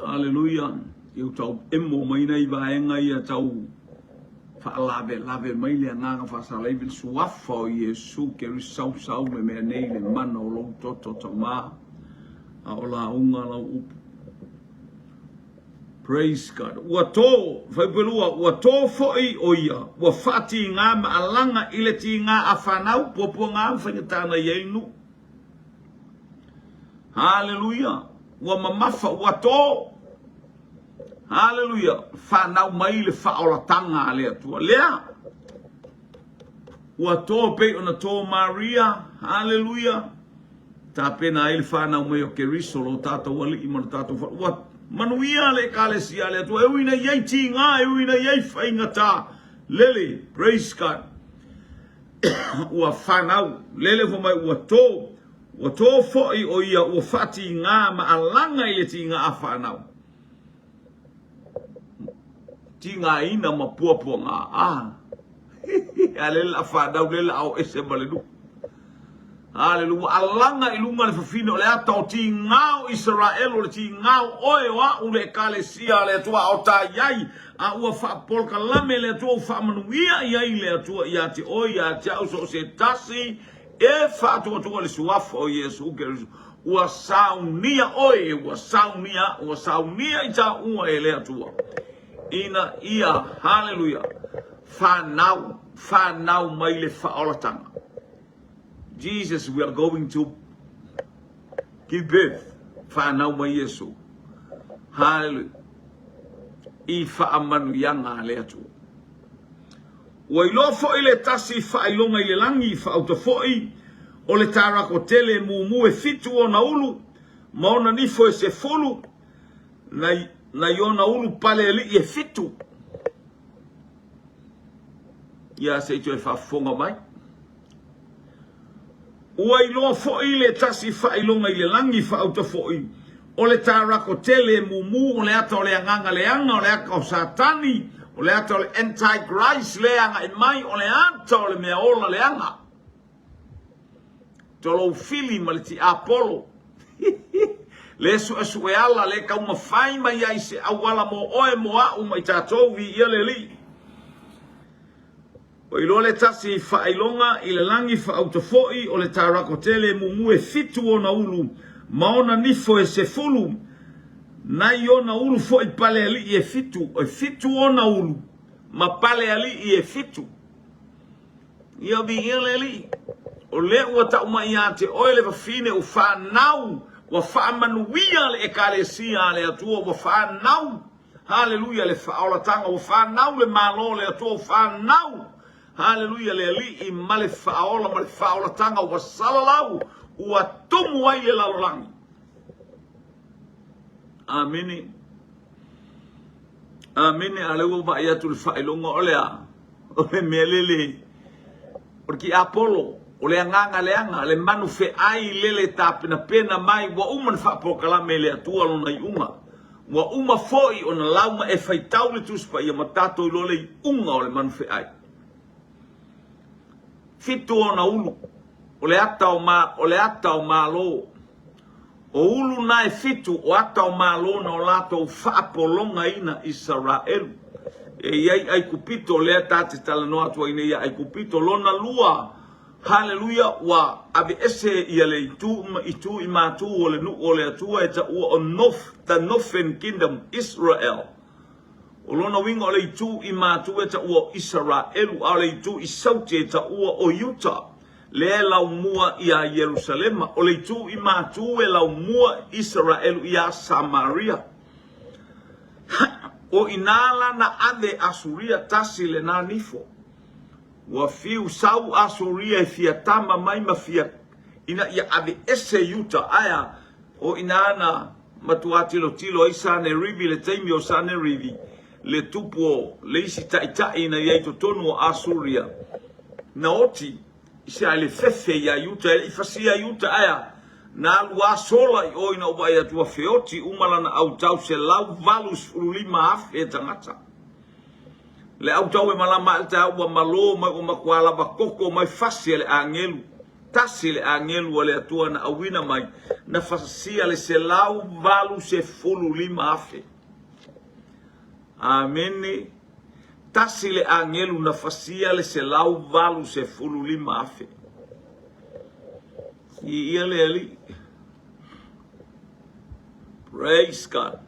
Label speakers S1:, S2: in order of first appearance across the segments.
S1: Haleluya. Iu tau emo mai nei vaenga ia tau lave mai le nganga whasalei vil suafa o Yesu ke sau me mea nei le mana o lau toto tama a o la unga lau upu. Praise God. Ua tō, whaipelua, ua tō foi o ia, ua whati ngā maalanga ile ti ngā a whanau, popua ngā whangatana ieinu. Hallelujah. Ua mamafa, ua tō. Hallelujah. Whanau mai le whaoratanga lea tua. Lea. Ua tō pe ona tō Maria. Hallelujah. Tā pena ele whanau mai o keriso lo tātou wali i mana tātou whanau. Ua manuia le kalesia lea tua. Euina iei ti ngā, euina iei whaingata. Lele. Praise God. Ua whanau. Lele fo mai ua tō. Ua tō foi o ia ua whati ngā maalanga ile ti ngā a whanau. Ti ngā ina ma puapua ngā Alela whanau lela au ese malenu. Hallelujah. Alanga ilunga le whawhino le ata o ti ngāo Israel o le ti ngāo oe wa ule kalesia le atua o tā iai. A ua whapolka lame le atua whamanuia iai le atua ia te oi ia te au so se tasi. E whātua le suafa o Yesu Keriso. Ua saunia oe, ua saunia i tā ua e le atua. Ina ia, hallelujah, whanau mai le whaoratanga. Jesus, we are going to give birth. Whanau mai Yesu. Hallelujah. I whaamanu ianga le atua. Ua ilo foi le tasi whailonga i le langi whaauta foi. O le tarako tele mumu e fitu o na ulu. Maona nifo e se fulu. Na iona ulu pale li e fitu. Ia se ito e whafonga mai. Ua ilo foi le tasi whailonga i le langi whaauta foi. O le tarako tele mumu o le ata o le anganga leanga o le aka o satani. O le ata o le anti-Christ leanga i mai o le ata o le mea ola leanga. Tolo fili ma le ti Apollo. Le su e ala le ka uma fai mai ai se awala mo oe mo a uma i tātou vi ia le li. O ilo le tasi whailonga i le langi whaauta foi o le tarako tele mumu e fitu o na ulu. Maona nifo e se fulu. Nai o na ulu foi pale ali e fitu. O fitu o na ulu. Ma pale ali e fitu. Ia vi ia le li. O le ua ta uma ia te oe le whawhine o whanau. Wa whaamanuia le ekalesia le atua wa whanau. Hallelujah le whaolatanga wa whanau le malo le atua wa whanau. Hallelujah le li i male whaola ma le whaolatanga wa salalau. Ua tumu ai le lalolangi. Amini. Amini alewa ba ia tu le whailonga olea. Ole melele. Porque Apollo. O le anganga leanga, le manu fe ai lele tāpina pena mai, wa uma na whapokalame le atua lona i unga. Wa uma foi o na lauma e whaitau le tuspa ia matato i lole i unga o le manu fe ai. Fitu o na ulu, o le ata o malo. O ulu na e fitu o ata o malo na o lato whaapolonga ina Israel. E iai ai kupito le atate tala no atua ina ia ai kupito lona lua. Hallelujah, wa ave ese ia le itu i matu o le nu o le atua e ta ua o the northern kingdom Israel. O lona winga o le itu i matu e ta ua Israel, a le itu i sauti e ta ua o Utah. Le lau mua i a Jerusalema, o le itu i matu e lau mua Israel i a Samaria. O inala na ade Asuria tasi le na nifo. Wa fiu sau Asuria e fia tama mai ma fia ina ia ave ese Utah aya o inana matuati lo tilo ai sane rivi le taimi o sane rivi le tupo le isi taita ina ia ito tonu o Asuria na oti isa le fefe ya Utah i fasia Utah aya na alua sola i o ina uba ia tua feoti umalana au tau se lau valus ulima afe tangata. Le au tau e malama alta ua malo mai o makuala bakoko mai fasi le angelu. tasi le angelu o le atua na awina mai na fasasia le se lau valu se fulu lima afe. Amene. Tasi le angelu na fasia le se lau valu se fulu lima afe. Ia le ali. Praise God.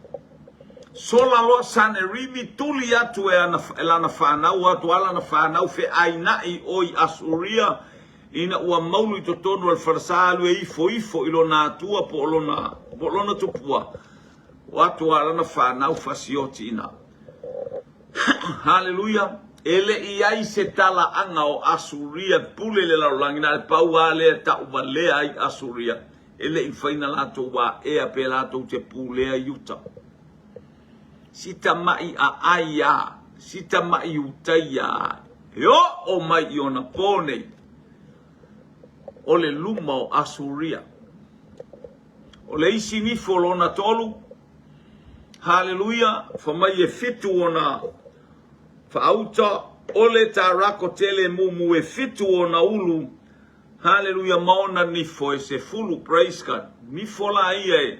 S1: Sola loa sane rivi tuli atu e lana whanau atu ala na whanau fe ainai oi Asuria ina ua maulu i totonu al wharasalu e ifo ilo na atua po lona tupua watu ala na whanau fasioti ina. Hallelujah. Ele iai se tala anga o Asuria pule le laulangi na le pau ale ta ubalea ai Asuria. Ele i whaina lato wa ea pe lato te pulea yuta. Sita mai a aia, sita mai utaya. Yo o mai iona pone. O le luma o Asuria. O le isi ni folona tolu. Hallelujah. Famai e fitu ona fauta. O le tarako tele mumu e fitu ona ulu. Hallelujah. Maona nifo e se fulu. Praise God. Nifo la ia e.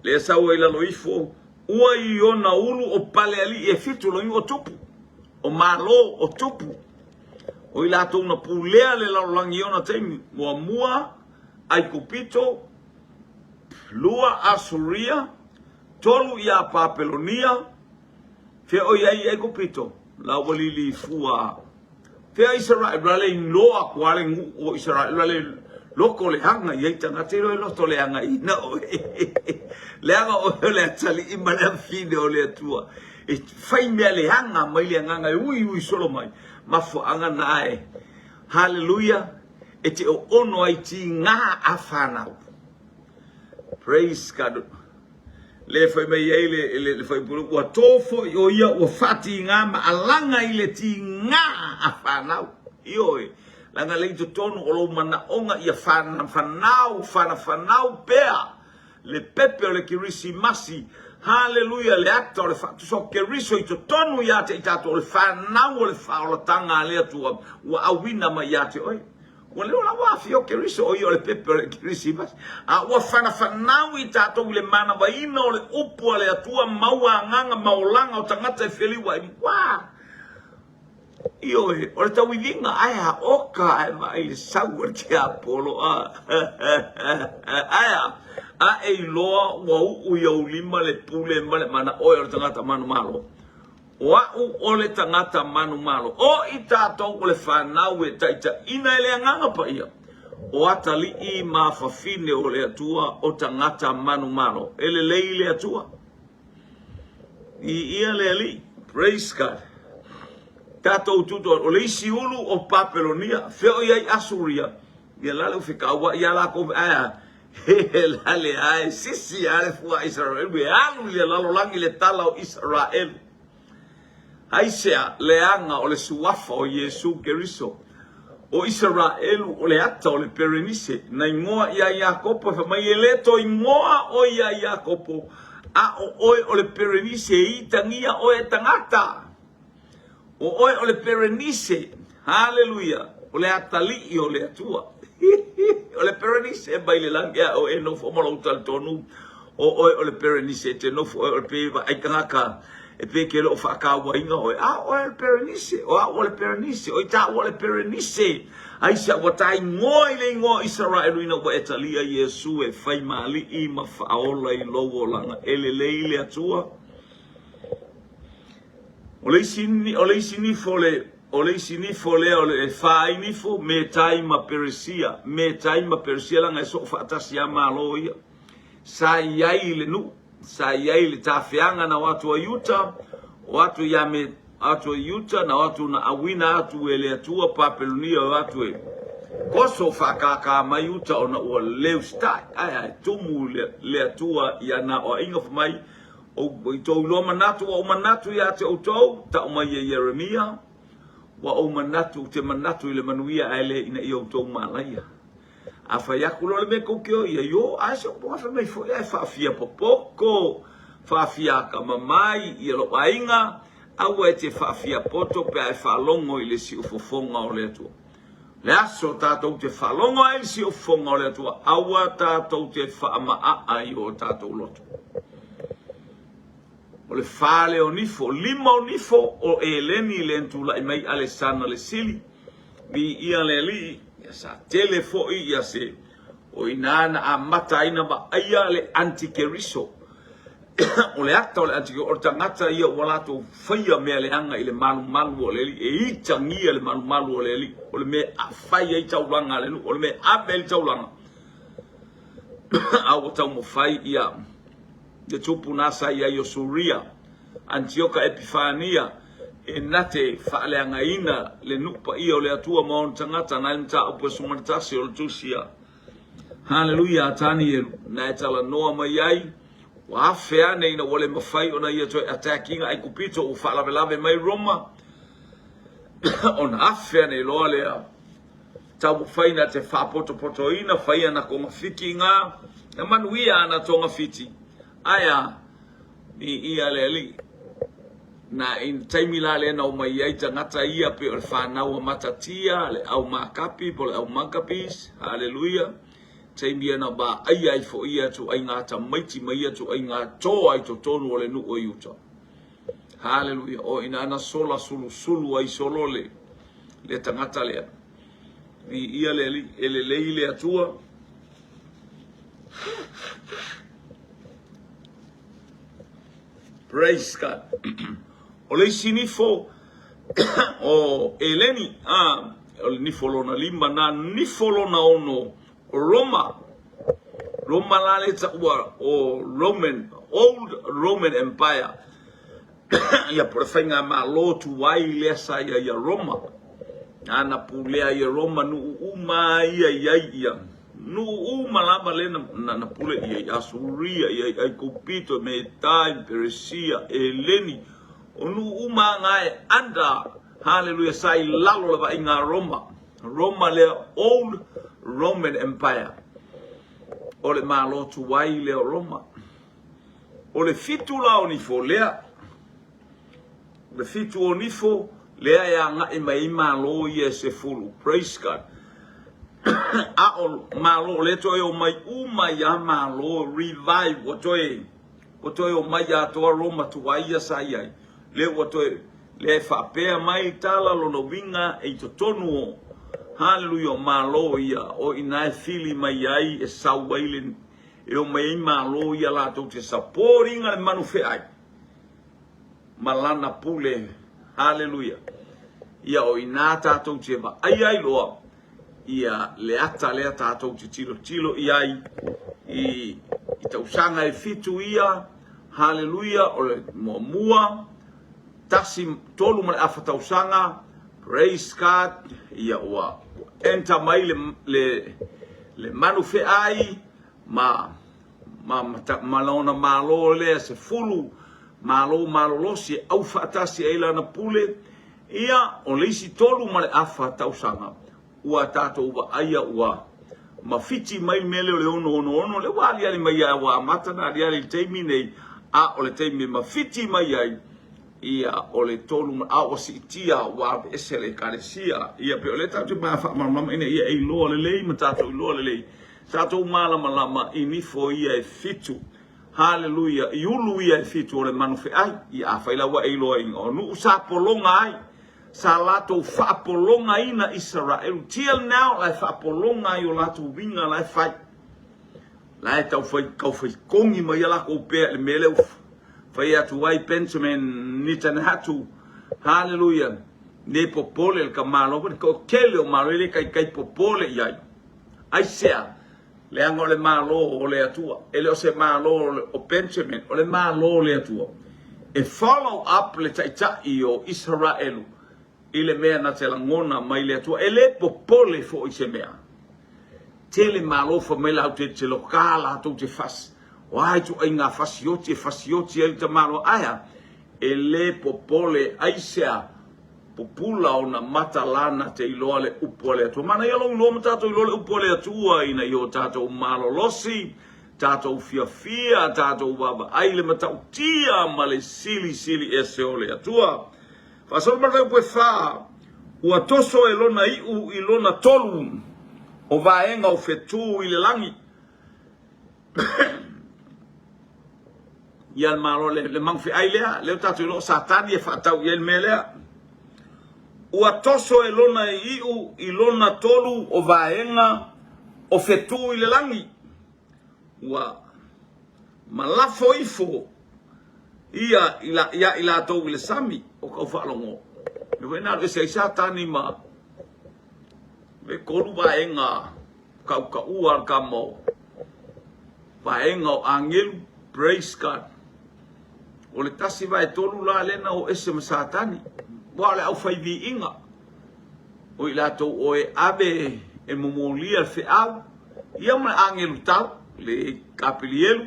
S1: Le sawa ila lo ifo. Ua i ona ulu o pale ali e fitu lo o tupu. O malo o tupu. O ila to una pulea le laulangi ona teimi. Mua ai kupito. Lua Asuria. Tolu ia Papelonia. Fe o iai ai kupito. La walili fua. Fe a Israel rale inloa kuale o Israel rale loko le hanga iai tangatero e loto le hanga ina o le hanga o le atali ima le fine o le atua e fai mea le hanga mai le hanga ui solo mai mafo anga nae. Hallelujah. E te o ono ai ti ngā awhanau. Praise God. Le fai mei ei le fai pulu ua tofo i o ia ua fati ngā ma alanga i le ti ngā awhanau. Ioi. Langa leito tonu o lo mana onga ia whanau pea. Le pepe o le kirisi masi. Hallelujah. Le acta o le fatu so kiriso i to tonu ia te i tato o le whanau o le whaolatanga lea tua. Ua awina ma ia te oi. Ua leo la wafi o kiriso o i o le pepe o le kirisi masi. Ua whanau i tato i le mana wa ina o le upua le atua maua nganga maolanga o tangata e wheliwa i waa. Io o le tawilinga aia oka e mai le saua te apolo aia a e loa wa u iau lima le pule ma le mana o le tangata manu malo o le tangata manu malo o i tātou o le whanau e taita ina e le anganga pa ia o atali i ma fafine o le atua o tangata manu malo e le lei le atua i ia le ali. Praise God. Tato tuto o le isi ulu o Papelonia feo iai Asuria ia lale o whikaua ia la ko aia he lale ai sisi ale fua Israel be alu ia lalo langi le tala o Israel aisea leanga o le suafa o Yesu Keriso o Israel o le ata o le Perenice na ingoa ia Iakopo fa mai eleto ingoa o ia Iakopo a o le Perenice i tangia o e tangata. O le Perenice, hallelujah, o le atali o le atua. O le Perenice e baile langia o e no fomolo tal tonu. O le Perenice te no o le peva ai kangaka e pe ke lo whakaua inga o le Perenice, o le Perenice, o ta o le Perenice. Ai sa watai ngoi le ngo Israel ina wa etalia Yesu e fai mali I ma faola I lowo langa ele le atua. O le isini fole o le faini fo me taima Persia langa so fatasi amalo ia sa iai le nu sa iai le tafianga na watu wa Yuta watu ya me watu wa Yuta na watu na awina atu ele atua Papelonia watu e koso fakaka mayuta ona o leustai ai tumu le atua ya na o inga mai o to lo manatu o manatu ya te o to ta o mai Yeremia wa o manatu te manatu le manuia ele ina I o to malaya afa ya kulo le me ko kio ia yo aso po fa me fo e fa fia popoko fa fia ka mamai I lo ainga a we te fa fia poto pe ai fa longo I le si o fofonga o le tu Le aso tātou te whalonga e si o whonga o le atua. Aua tātou te whaamaa ai o tātou loto. O le whale o nifo, lima o nifo o e leni le entula i mai ale sana le sili. Ni ia le li, ia sa telefoi ia se, o inana a mata ina ba aia le antikeriso. O le ata o le antikeriso, o le tangata ia walato whaia mea le anga i le malu malu o le li, e i tangia le malu malu o le li, o le mea a whaia i taulanga le nu, o le mea a bel taulanga. Au o tau mo whai ia, le tupu nasa ia i o Suria, Antioka Epifania, e nate whaaleanga ina le nupa ia o le atua maon tangata na imta upe sumaritasi o le tusia. Hallelujah, atani e na e tala noa mai ai, wa hawhea nei na wale mawhai o na ia toi attackinga ai kupito u whaalavelave mai Roma, o na hawhea nei loa lea, tau mawhai na te whapoto poto ina, whaia na konga whiki ngā, na manuia ana tonga whiti, aya, ni ia le li, na in taimila le na o mai ai tangata ia pe o le whanau a matatia, le au makapi, po le au makapis, hallelujah, taimia na ba ai ai fo ia tu ai ngata maiti mai atu ai ngā tō ai to tonu o le nu o iuta. Hallelujah, o ina ana sola sulu sulu ai solo le tangata lea. Ni ia le li, ele lei le atua. Praise God. O le sinifo o eleni o le nifolona lima na nifolona ono Roma la le taua o Old Roman Empire. Ia por whainga ma lo tu wai lea sa ia Roma. Ana pulea ia Roma nu uma ia. Nu uma lama le na pule ia Asuria ia Kupito, Metai, Persia, Eleni. O nu uma ngai anda, hallelujah, sai lalo lava inga Roma. Roma le Old Roman Empire. O le malo tu wai le Roma. O le fitu la o nifo lea. Le fitu o nifo lea ya nga ima ima lo ye se fulu. Praise God. A o malo le toi o mai uma ya malo revive o toi o mai ya toa Roma tu wai ya sai. Le o toi le whapea mai tala lo no winga e to tonu o. Hallelujah, malo ia o inai fili mai ai e sauwaile e o mai malo ia la to te saporinga le manufe ai. Malana pule, hallelujah. Ia o inata to te ba ai loa. Ia le ata to te tilo iai i tausanga e fitu ia, hallelujah, o le mua tasi tolu ma afa tausanga, praise God, ia oa enta mai le manufe ai ma laona malo le se fulu malo losi au fatasi e lana pule ia o leisi tolu ma le afa tausanga ua tato ua aia ua ma fiti mai mele le ono le wali ali mai ia ua matana ali ali teimi nei a o le teimi ma fiti mai ai ia o le tolu a o si tia wa esele karesia ia pe o le tatu ma fa mama ina ia e lo le lei ma tatu lo le lei tatu malama inifo ia e fitu hallelujah iulu ia e fitu o le manufe ai ia fa ila wa e lo o nu sa polonga ai sa lato fa polonga ina Israel till now la fa polonga i o lato winga la fa la tau fai kongi ma ia la ko pe le mele fai atu wai Benjamin Netanyahu, hallelujah, ne popole el kamalo, ko kele o malo ele kai popole iai. Ai sea, le ango le malo o le atua, ele o se malo o Benjamin, o le malo le atua. E follow up le taitai o Israelu, ile mea na te langona mai le atua, ele popole fo i se mea. Tele malo fo mela au te lokala tu te fas. Wai tu ai ngā fasioti el te malo aia. E le popole aisea popula o na matalana te iloa le upo le atua. Mana ialo uloa ma tātou iloa le upo le atua ina i o tātou malo losi, tātou fia, tātou waba aile ma tau tia ma le sili e se o le atua. Fasol ma reu pue wha ua toso e lona iu I lona tolu o vaenga o fetu I le langi ia malo le mangfi ai lea le tatu lo satani e fatau ia me lea ua toso e lona iu I lona tolu o vaenga o fetu I le langi ua malafo ifo ia ila tau le sami o kau whaalongo me wena e se satani ma me koru vaenga kau ka ua ka mo vaenga o angelu praise God o le tasi vai tolu la lena o ese masatani wa le au fai vi inga o ila to o e ave e momolia fe au ia ma angelu tau le kapilielu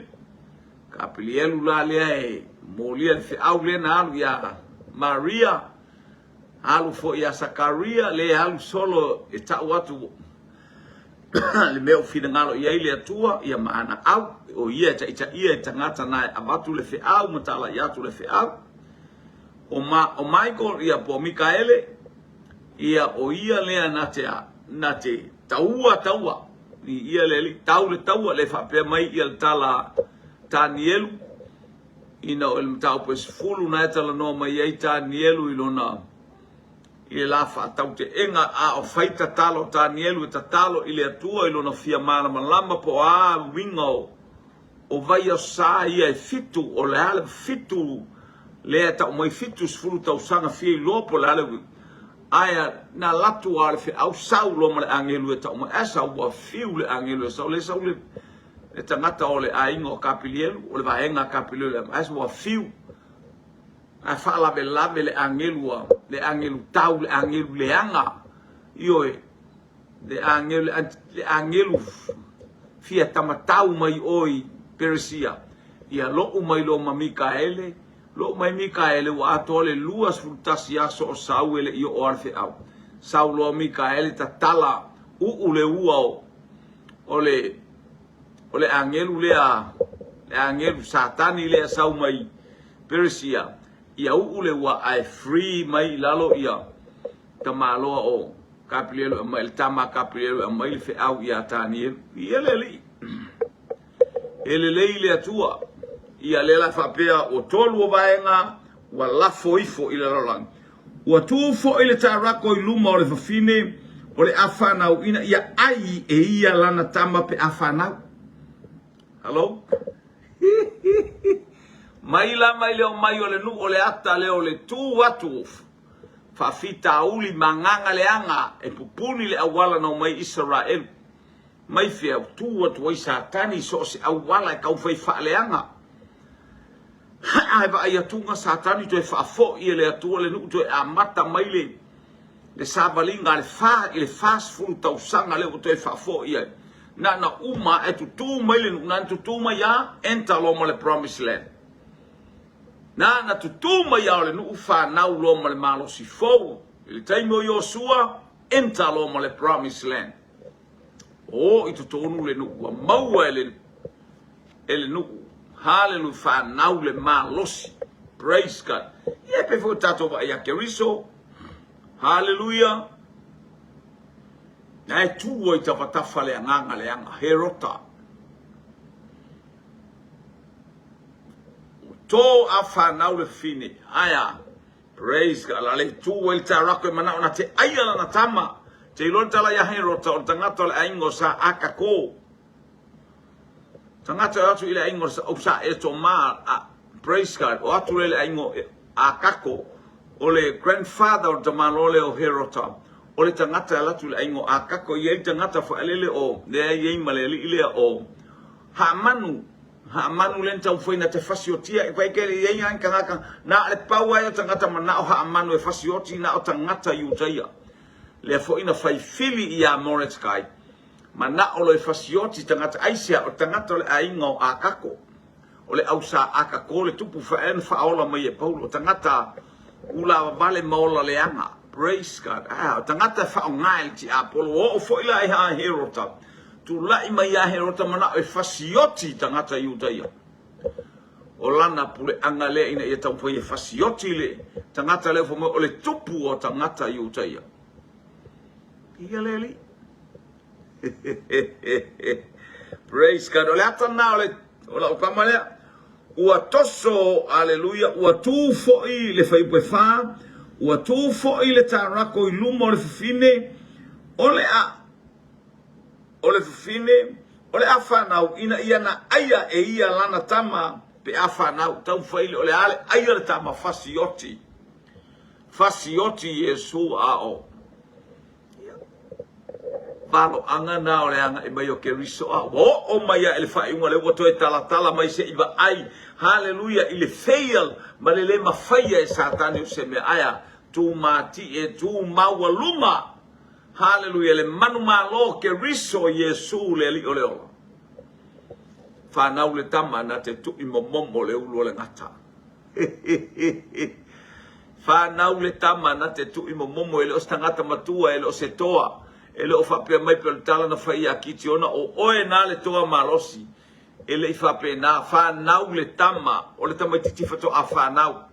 S1: la le e molia fe au lena alu ya Maria alu fo ya Sakaria le alu solo e ta watu le meo fina ngalo ia ile atua ia maana au o ia ia tangata nai abatu le fe au matala ia tu le fe au o Michael ia po Mikaele ia o ia le nate taua ni ia le taua le fa pe mai ia tala Daniel ina o le tau pes fulu na tala no mai ia Daniel ilona I la fa tau te enga a o faita talo Danielu ta talo ile atua ilo na fia mana malama po a wingo o vai o sa ia e fitu o le ale fitu le ta mai fitu sfulu tau sanga fia lopo le ale aya na latu ale fe au sau lo male angelu ta mai asa wa fiu le angelu sau le e tangata o le aingo kapilielu o le vaenga kapilielu asa wa fiu a fala lave le angelu tau le angelu leanga ioe le angelu fia tamatau mai oi Persia ia lo mai lo Mikaele lo mai Mikaele wa atole luas frutasi aso o sau ele io orfe au sau lo Mikaele ta tala le ua o le angelu le angelu satani le sau mai Persia ia ule wa ai free mai lalo ia tamalo o kapilielu mai tama kapilielu mai fe au ia tani ia leli ele ile atua ia lela fa pea o tolu vaenga wa lafo ifo ile rolang wa tufo ile tarako iluma o le fafine o le afana o ina ia ai e ia lana tama pe afana hello mai leo mai ole nu ole ata leo le tu watu fa fita uli manganga leanga e pupuni le awala no mai Israel mai fia tu watu wai satani so se awala ka fai fa leanga ai va ia tunga satani to fa fo ia le atu le nu to amata mai le savalinga le fast food tau sanga le to fa fo ia na uma e tu mai le na tu mai ya enta lo mo le promised land na tutu mai au le nu fa na lo mo le malo si fo le taimo Joshua enta lo mo le promised land o itu tonu le nu wa mau ele nu hallelujah fa na le malo si praise God ye pe fo tato va ya keriso hallelujah na tu o ita fatafa le nganga le anga herota to afa now le fine aya praise God la le tu el tarako mana ona te aya na tama te lon tala ya herota o tangata le aingo sa akako tangata atu ile aingo sa opsa eto ma praise God o atu le aingo akako o le grandfather o tamalole o herota o le tangata la tu le aingo akako ye tangata fa alele o le ye malele ile o ha manu lenta foi na te fasiotia e vai ke ye yang kanga na le paua ya tangata mana o ha manu e fasioti na o tangata yutia le fo ina fai fili ia Mordecai mana o le fasioti tangata aisia o tangata le aingo akako o le ausa akako le tupu fa en fa ola mai e paulo tangata ula vale mola le anga praise God tangata fa ngai ti apolo o fo ila ha herota tu lai mai a herota mana e fasioti tangata yutia o lana pule angale ina ia tau foi fasioti le tangata le fo o le tupu o tangata yutia Ia leli. Praise God. Ole atana ole ukama lea. Ua toso, aleluia, ua tu foi le fai fa, ua tu foi le tarako I luma ole fine, ole fine, ole afanau ina ia na aya e ia lana tama pe afanau tau fai le ole ale aya le tama fasioti Yesu ao. Palo anga na ole anga I mai o ke riso a o mai ele fai ngole o to tala mai se iba ai haleluya ile fail malele mafaya e satani o se me aya tu mati e tu mawaluma haleluya le manu malo ke riso Yesu le li ole o fa na ule tama na te tu I momo le ulo le ngata fa na ule tama na te tu I momo ele o stangata matua ele o se toa ele o fape mai pe tala na fai akiti ona o oe na le toa malosi ele I fape na fa nau le tama o le tama titi fato a fa nau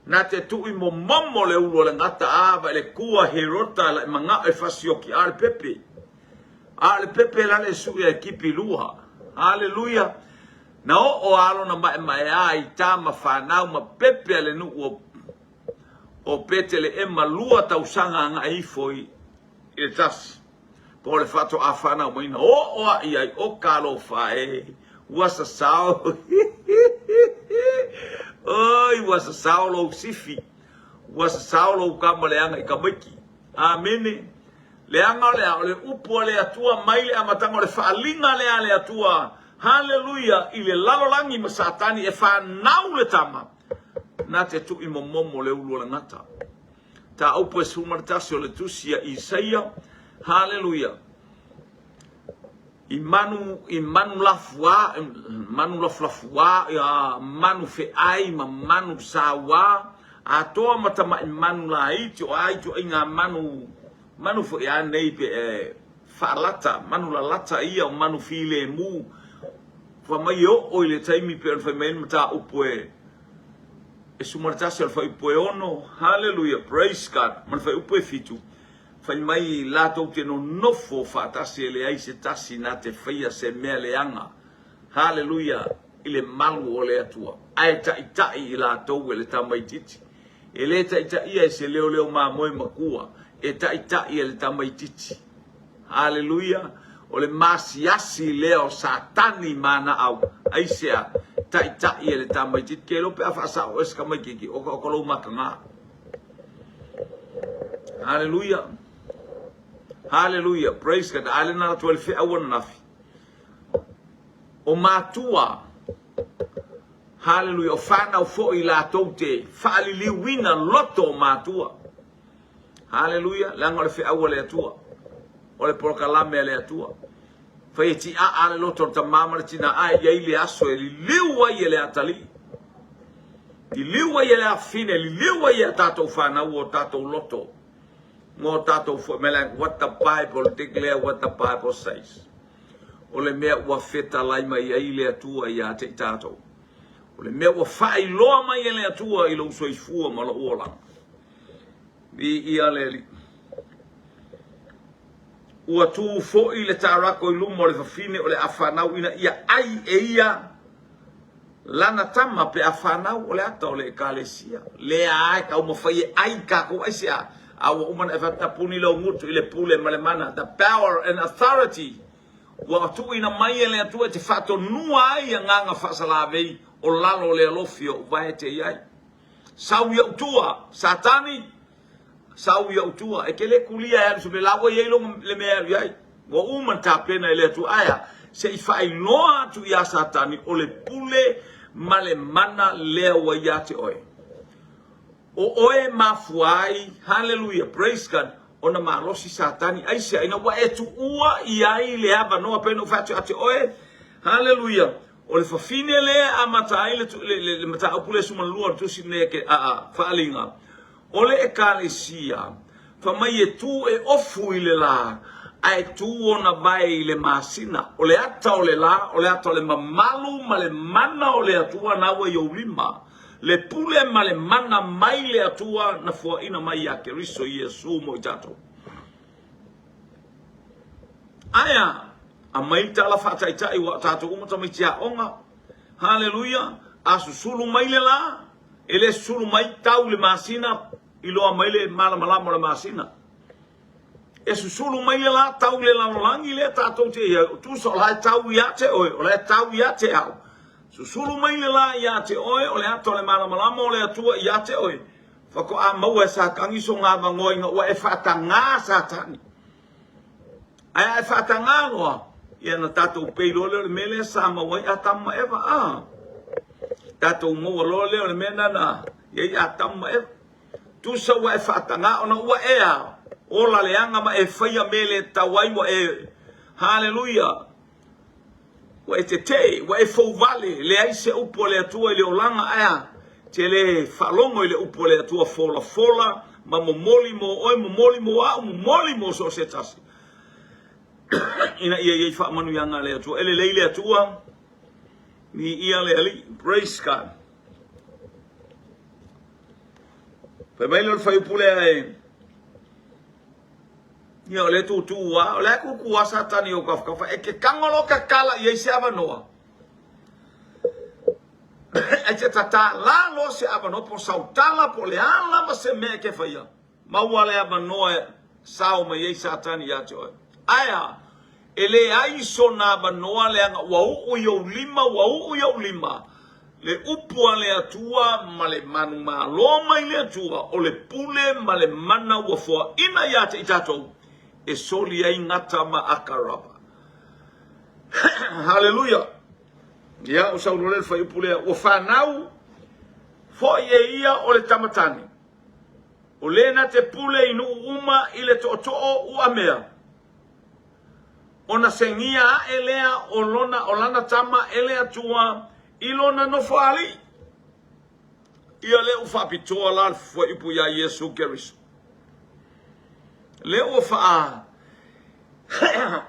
S1: na te tu I momo le ulo le ngata ava le kua herota la manga e fasioki ale pepe la le suya ekipi lua haleluya na o alo na mai ai tama fa nau ma pepe le nu o petele e malua tausanga nga I foi I tas po le fato afana moina o ai o kalo fae wasa sao oi wasa sao lo sifi wasa sao lo kamaleanga I kamiki amene leanga le upo le atua mai le amatanga le faalinga le atua haleluya ile lalolangi masatani e fa nau le tama na te tu I momo le ulo le ngata ta aupo e sumartasi o le tusia Isaia haleluya imanu lafua ya manu fe ai ma manu sawa atoa matama imanu la iti o ai to inga manu fo ya nei pe falata manu la lata ia o manu file mu fa mai o ile taimi pe fa men mata upoe e sumartasi al fai poeono hallelujah praise God man fai upoe fitu fai mai lato te no nofo fa tasi ele ai se tasi na te fai se mele anga hallelujah ile malu ole atua ai ta I lato ele tamai titi ele ta ia se leo ma moi makua e ta ele tamai titi hallelujah ole masiasi leo satani mana au ai se ta ele tamai tit ke lo pe afasa o es kamai kiki o ko lo makanga hallelujah praise God alena 12 awan nafi o matua hallelujah o fana o fo ila tote fali liwina loto matua hallelujah la ngol fe awole atua o le prokalame le atua faiti ale loto ta mama tina ai ya ile aso ele liwa ile atali liwa ile afine liwa ya tato fana o tato loto mo tato fo mela what the Bible declare what the Bible says ole mea wa feta lai mai ile atua ya te tato ole mea wa fai lo mai ile atua ilo so ifua mala ola I ale ua tu fo ile tarako I lumo le fafine o le afanau ina ia ai e ia lana tama pe afanau o le ata o le ekalesia le ai ka uma fai ai ka ko asia awa uman e fatapuni lo ngutu ile pule malemana the power and authority wa tu ina mai le atu te fato nua ai nganga fasalave o lalo le lofio vai te ai sau ya utua satani sau ya utua e kele kulia ya so belawo ye lo le me ai wo uman tapena ile tu aya se fai noa tu ya satani o le pule male mana le wa ya te oe o oe mafuai hallelujah praise God ona malosi satani ai se ina wa etu ua ai le aba no apeno fatu ate oe hallelujah o le fafine le amata le mata opule suma lua tu sine ke falinga ole ekalesia fa mai e tu e ofu ile la ai tu ona bai le masina ole ata ole la ole ata le mamalu male mana ole atua na wa yo lima le pule male mana mai le atua na fo ina mai ya ke riso Yesu mo jato Aya, amai tala whātai wa tātou umata mai tia onga. Hallelujah. Asu sulu mai le la. Ele sulu mai tau le masina. Iloa mai le malamalama le masina. E sulu mai le la tau le lalolangi le tātou te ia. Tu so lai tau ia te oe. O lai tau ia te au. Sulu mai le la ia te oe. O le ato le malamalama o le atua ia te oe. Whako a maua e sa kangiso ngā mangoi ngā ua e whata ngā sa tani. Ai e whata ngā noa. Ia na tātou peirole le mele sa mawai a tamma ewa a. Tātou maua lole le mena na. Iei a tamma ewa. Tu sa ua e whata ngā ona ua e a. Ola leanga ma e whaia mele tawai wa e. Hallelujah. Wa e te, wa e fau vale. Le aise upo le atua i le olanga aya. Te le whalongo i le upo le atua fola. Ma momoli mo oi, momoli mo a, momoli mo so se tasi. Ina ia wha manu yanga le atua. Ele leile atua. Ni ia le ali. Praise God. Pai mai lor whai upule ai. Ia o le tu wa. O le kukua satani o kawhakawha. E ke kangolo ka kala i eise avanoa. E te tata la lo se avanoa po sautala po le ala ma se me ke whaia. Maua le avanoa sao ma i eise atani ya te oi. Aya. Ele ai so na avanoa le anga wau iau lima. Le upua le atua ma le manu ma loma i le atua. O le pule ma le mana uafoa. Ina ia te itatou. E soli ai ngata ma akarapa. Hallelujah. Ia o sau lorel whai upulea. O whanau. Fo ia o le tamatani. O lena te pule inu uma i le to'o ua mea. Ona sengia elea o lana tama elea tua. Ilona no fali. Ia le ufa pitoa la fo ipu ya Yesu Keriso. Le ufa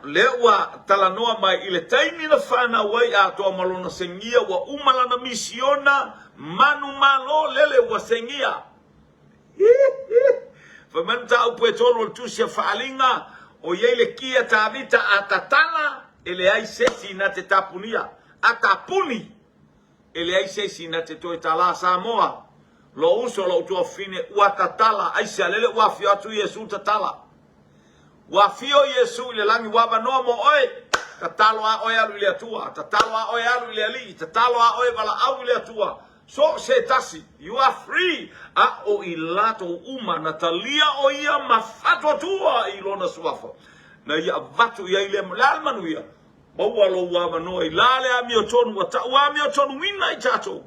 S1: le ua talanoa mai ile taimi na fana wai a toa malona sengia wa umalana misiona manu malo lele wa sengia. Fa manta upu e tolo tusia faalinga o yele kia tavita atatala ele ai sesi na te tapunia. Atapuni. Ele ai sesi na te toi tala Samoa. Lo uso lo tua fine uatatala. Aise alele uafio atu Yesu tatala. Wafio Yesu ile langi waba noa mo oi. Tatalo a oi alu ile atua. Tatalo a oi alu ile ali. Tatalo a oi bala au ile atua. So se tasi. You are free. A o ilato uma natalia o ia mafato tua ilona suafa. Na ia vatu ia ile lalmanu ia. Maua lo waba noa ilale ami o tonu. Wa ami o tonu wina i tato.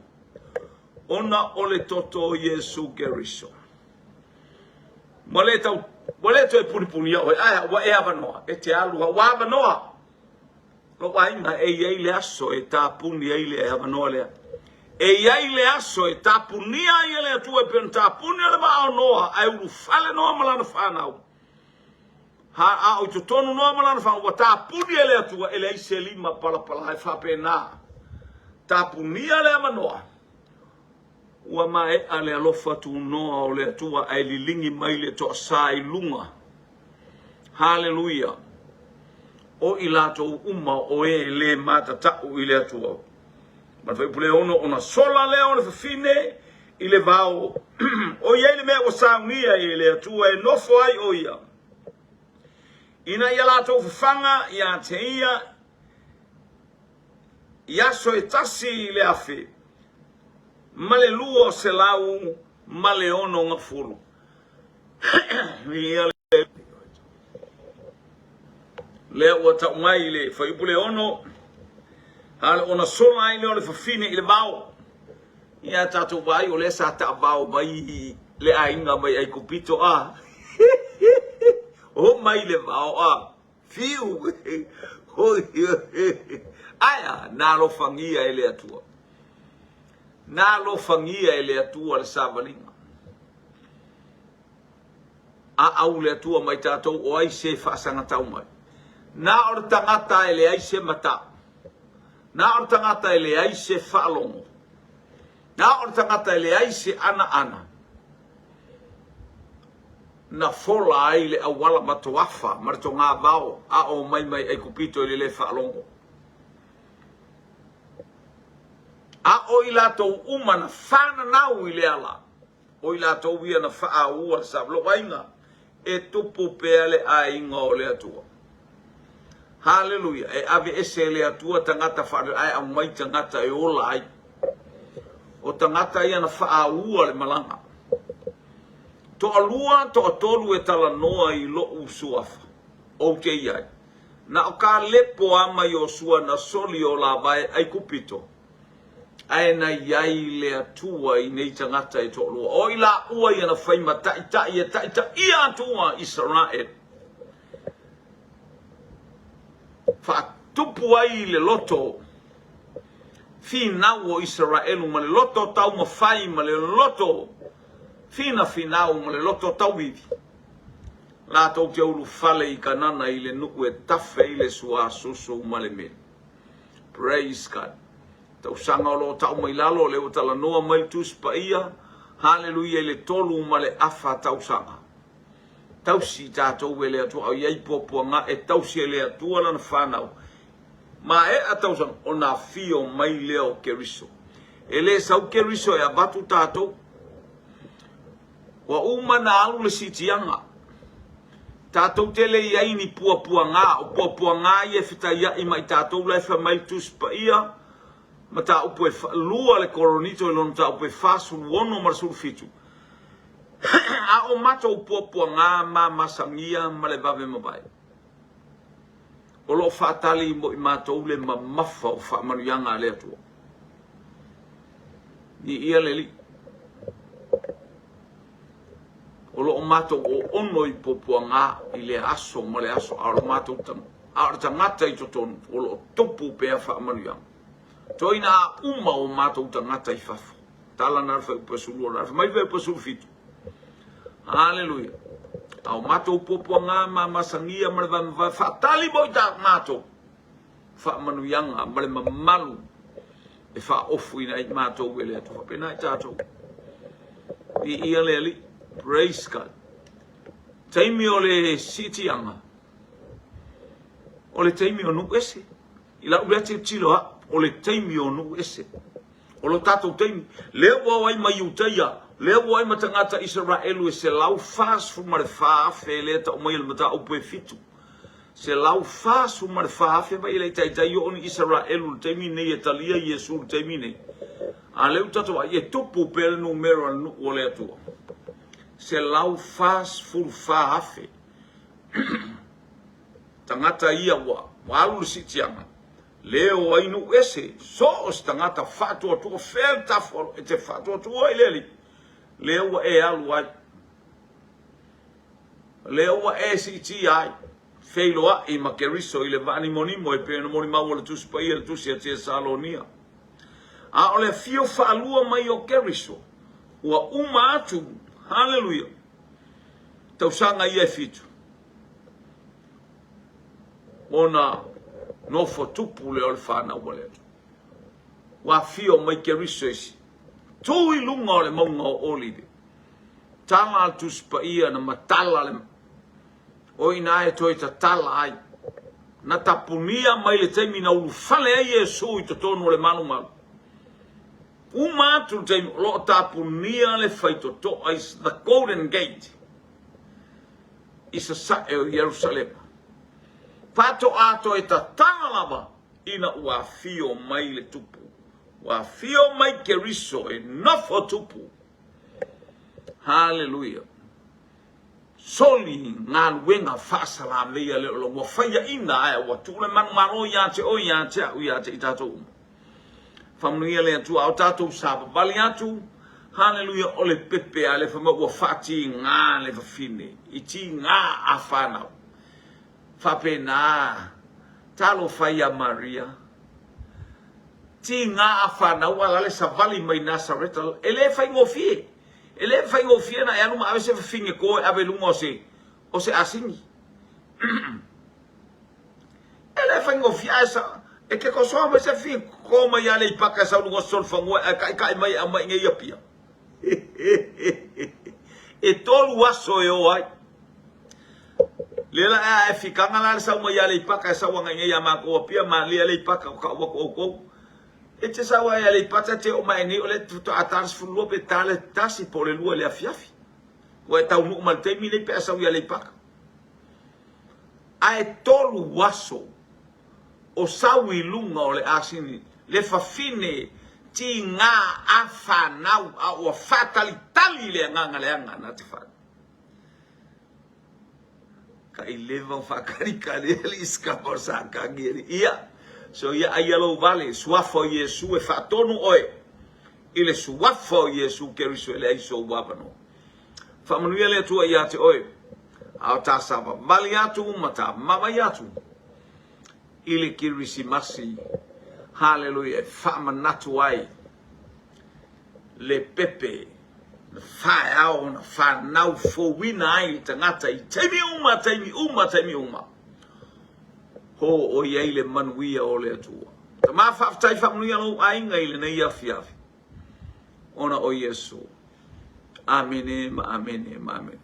S1: Ona ole toto Yesu Keriso. Moleto e puni o ai wa e avanoa e te alu wa avanoa lo wa ina e ye le aso e ta puni e le avanoa le e ye le aso e ta puni ai le tu e pen ta puni le ma noa ai u fale no malana fana ha a o tonu no malana fa wa ta puni le tu e le selima pala e fa pena ta puni le avanoa ua mai ale alofa tu noa o le atua ai lilingi mai le to sai lunga. Hallelujah. O ilato uma o e le matata o ile atua. Ma fai pule ono ona sola le ona fine ile vao o ye le me o sangia ile atua e nofo ai o ia. Ina ia lato fanga ia te ia so e tasi le afi. Male luo se lau, male ono nga furu. Le ua tau mai le, fa ipu le ono, hale ona sola ile o le fafine ile vau. Ia tatu vai o le sa ta vau mai le ainga mai ai kupito a. O mai le vau a. Fiu. Aya, nalo fangia ele atua. Na lo fangia ele atua le savalinga. A au le atua mai tātou o ai se whaasanga tau mai. Na o tangata ele ai se mata. Na o tangata ele ai se whaalongo. Na o tangata ele ai se ana. na fola ai le awala matoafa marto ngā bao a o mai ai kupito le le whaalongo. A o i lātou umana whāna nau i le ala. O i lātou ia na wha ua sa lo wainga e tupu pea le a inga o le atua. Hallelujah. E ave ese le atua tangata whaare ai au mai tangata e ola ai. O tangata ia na wha ua le malanga. To alua to atolu e tala noa i lo usuafa. O te iai. Na o ka lepo ama i o sua na soli o la vai ai kupito. Ai na iai le atua i nei tangata e to alua. O i la ua i ana whaima ta i atua Israel. Fa tupu ai le loto. Finau o Israel ma le loto tau ma fai ma le loto. Finau ma le loto tau vivi. La tau te uru fale i kanana i le nuku e tafe i le sua susu ma le me. Praise God. Tau sanga o lo tau mai lalo le o tala noa mai tuspa ia. Hallelujah le tolu ma le afa tau sanga. Tau si tātou e le atua au iei popua ngā e tau si e le atua lana whanau. Ma e a tau sang o nā fio mai leo keriso. E le sau keriso e abatu tātou. Wa uma na alu le sitianga. Tātou te le iei ni pua ngā. O pua ngā i e whita ia i mai tātou le wha mai tuspa ia. Ma tā upo e lua le koronito e lona tā upo e whasu wono marasuru fitu. A o mato pua ngā ma masangia ma le bave mabai. O lo whaatali mo i mato le ma mafa o whaamanuianga le atua. Ni ia le li. O lo mato o ono i pua ngā i le aso ma le aso. A lo mato tang. A o tangata i totonu. O lo topu pea whaamanuianga. Toina a uma o mato tangata i whafo. Tala narwha upasulu o narwha. Mai vei upasulu fitu. Hallelujah. Au mato popua ngā ma masangia ma le whaatali mo i tā mato. Whaamanuianga ma le mamalu. E wha ofu ina i mato wele atu. Whapena i tātou. I ia le ali. Praise God. Teimi o le sitianga. O le teimi o nu ese. I la ule te tiloa. O le teimi o nu ese. O lo tātou teimi. Leo wawai mai uteia. Leo wai matangata Israelu e se lau fasu ma le whaafe le ta o mai le mata o pue fitu. Se lau fasu ma le whaafe mai le tai o ni Israelu le teimi nei e talia Yesu le teimi nei. A leo tato a e tupu pele numero anu o le atua. Se lau fas ful whaafe. Tangata ia wa alu sitianga. Leo ainu ese so os tangata fatu atua fel tafolo e te fatu atua ileli. Leo e alu ai. Leo e si ti ai. Feiloa i makeriso i le vani monimo e pēna moni mau le tusi pa ia le tusi a tia Salonia. A o le fio whaalua mai o keriso. Ua uma atu. Hallelujah. Tausanga ia e fitu. Ona no fo tupu le o le whana ua leo. Wa fio mai keriso isi. Tui lunga o le maunga o olide. Tala atu spa ia na matala le. O ina e toi ta tala ai. Na tapunia mai le teimi na ulu fale ai Yesu i totonu le manu malu. Uma atu teimi lo tapunia le faitoto is the golden gate. Isa sa e o Jerusalem. Pato ato e ta tanga lava ina ua fio mai le tupu. Wa fio mai keriso e nofo tupu. Hallelujah. Soli ngā wenga whaasala mea leo lo wa whaia ina aia wa tūle maro ia te o ia te au ia te i tātou. Whamnuia lea tu au tātou sāpa bali atu. Hallelujah o le pepe a le whama wa whati ngā le whawhine. I ti ngā a whanau. Whapena talo whaia Maria. Ti ngā a whanau ala le savali mai Nasareta. E le whai ngofie. E le whai ngofie na e anu ma ave se whinge koe ave lunga o se asingi. E le whai ngofie a sa. E ke ko soa mai se whinge koe mai ale i paka sa lunga sol whangua. E kai mai a mai nge ia pia. E tolu aso e o ai. Lela e fikanga la sa mo ya le paka sa wanga ya ma ko pia ma le paka ka ko. E te sa wa ya le pata te o mai ni o le to atars fu lo pe tale tasi po le lu le afiafi. Wa ta mu mal te mi le pe sa ya le paka. Ai tolu waso o sawi lunga o le asini le fafine ti nga afa nau a o fatalitali le nganga le anga na te fa. Ka ileva fakarika le iska por saka ngiri ia so ia ayalo vale suafo Yesu e fatonu oe ile suafo Yesu ke riso le iso wapano famanuia le tua ia te oe au ta sava mali atu mata mama yatu ile kirisi masi hallelujah famanatu ai le pepe fai au na fa nau fo wina ai tangata I taimi uma ho o ye le manuia o le atua ta ma fa tai fa manuia no ai ngai le nei afiafi ona o Yesu amen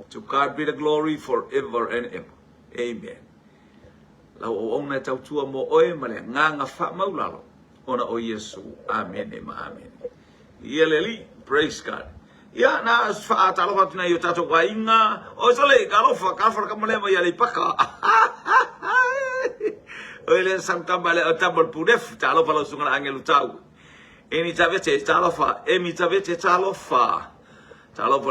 S1: to God be the glory forever and ever amen la o ona tau tua mo oe male nganga fa maulalo ona o Yesu amen yeleli praise God. Ya na fa talofa tuna yo tato wainga o sole kalofa ka mole mo yali paka o le sam tambale o tabol pudef talofa lo sunga angelu tau emi tavete talofa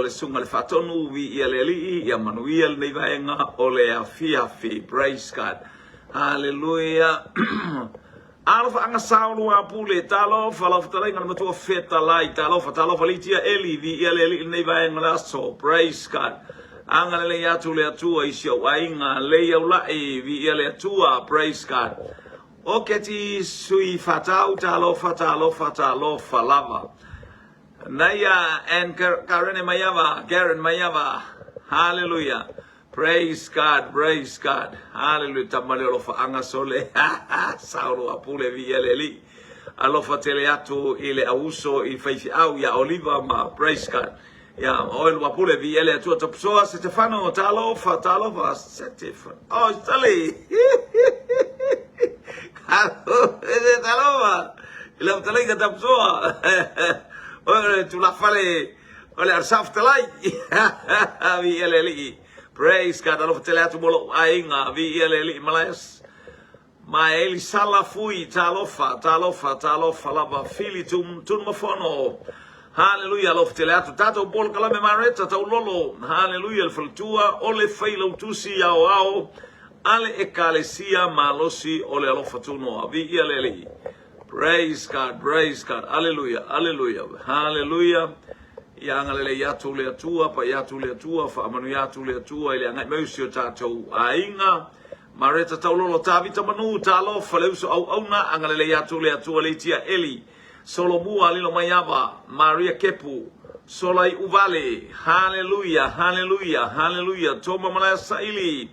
S1: le sunga le fatonu wi yeleli ya manuel nei vaenga o le afiafi praise God hallelujah. Alfa anga saulu apule talofa la futala inga matua feta lai talofa litia eli vi eli nei vaenga so praise God anga le atu le atua isio wainga le yaula e vi ele atua praise God oketi sui fatau talofa lava naya and Karen Mayava hallelujah. Praise God. Hallelujah. Tamalelo fa anga sole. Sauro apule vieleli. Alofa teleatu ile auso I faifi au ya oliva ma. Praise God. Ya oil wapule viele tu topsoa Stefano talofa Stefano. Oh, sali. Talofa. Ila taliga topsoa. Ole tu la fale. Ole arsaf talai. Vieleli. Praise God. Alofa teleatu bolo ainga vieleli malayas. Maeli sala fui talofa lava fili tun mafono. Hallelujah. Alofa teleatu tato bol kalame mareta tau lolo. Hallelujah. Faltua ole failo tusi ao ale ekalesia malosi ole alofa tuno vieleli. Praise God. Hallelujah. Yang ale yatu le atua fa amanu yatu le atua ile ngai meusio tato ainga. Mareta taulolo tavita manu talo faleuso au na angale yatu le atua le tia eli Solomua lilo mayaba Maria Kepu Solai Uvale hallelujah Toma Malaya Saili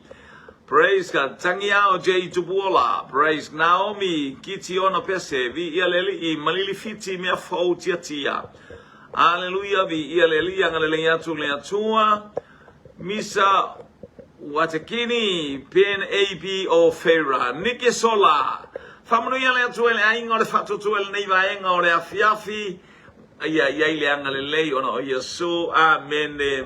S1: praise God Tangiao J Tubuola praise Naomi Kitiona Pese vi ialeli malili fiti mia fau tia hallelujah vi ialeli angale yatu le atua Misa Watakini PNAP o Fera Niki Sola Famanu yale atuele ainga le fatu tuele nei vaenga o le afiafi ia ile anga le lei ona o Yesu amene